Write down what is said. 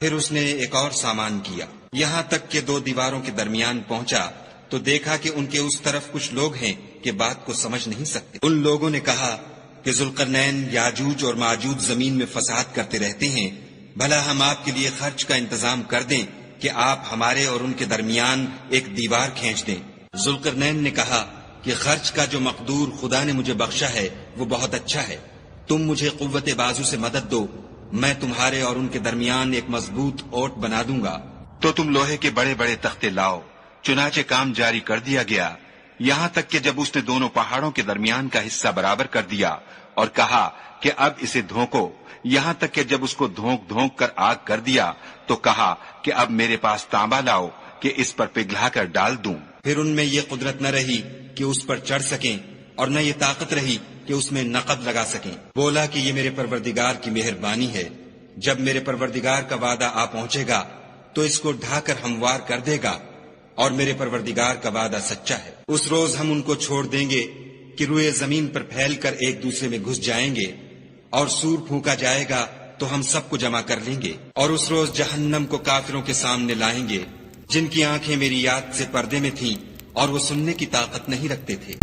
پھر اس نے ایک اور سامان کیا، یہاں تک کہ 2 دیواروں کے درمیان پہنچا تو دیکھا کہ ان کے اس طرف کچھ لوگ ہیں کہ بات کو سمجھ نہیں سکتے۔ ان لوگوں نے کہا کہ ذوالقرنین یاجوج اور ماجوج زمین میں فساد کرتے رہتے ہیں، بھلا ہم آپ کے لیے خرچ کا انتظام کر دیں کہ آپ ہمارے اور ان کے درمیان ایک دیوار کھینچ دیں۔ ذوالقرنین نے کہا کہ خرچ کا جو مقدور خدا نے مجھے بخشا ہے وہ بہت اچھا ہے، تم مجھے قوت بازو سے مدد دو، میں تمہارے اور ان کے درمیان ایک مضبوط اوٹ بنا دوں گا۔ تو تم لوہے کے بڑے بڑے تختے لاؤ۔ چنانچہ کام جاری کر دیا گیا، یہاں تک کہ جب اس نے دونوں پہاڑوں کے درمیان کا حصہ برابر کر دیا اور کہا کہ اب اسے دھونکو، یہاں تک کہ جب اس کو دھونک دھونک کر آگ کر دیا تو کہا کہ اب میرے پاس تانبا لاؤ کہ اس پر پگھلا کر ڈال دوں۔ پھر ان میں یہ قدرت نہ رہی کہ اس پر چڑھ سکیں اور نہ یہ طاقت رہی کہ اس میں نقب لگا سکیں۔ بولا کہ یہ میرے پروردگار کی مہربانی ہے، جب میرے پروردگار کا وعدہ آ پہنچے گا تو اس کو ڈھا کر ہموار کر دے گا، اور میرے پروردگار کا وعدہ سچا ہے۔ اس روز ہم ان کو چھوڑ دیں گے کہ روئے زمین پر پھیل کر ایک دوسرے میں گھس جائیں گے، اور سور پھونکا جائے گا تو ہم سب کو جمع کر لیں گے، اور اس روز جہنم کو کافروں کے سامنے لائیں گے جن کی آنکھیں میری یاد سے پردے میں تھیں اور وہ سننے کی طاقت نہیں رکھتے تھے۔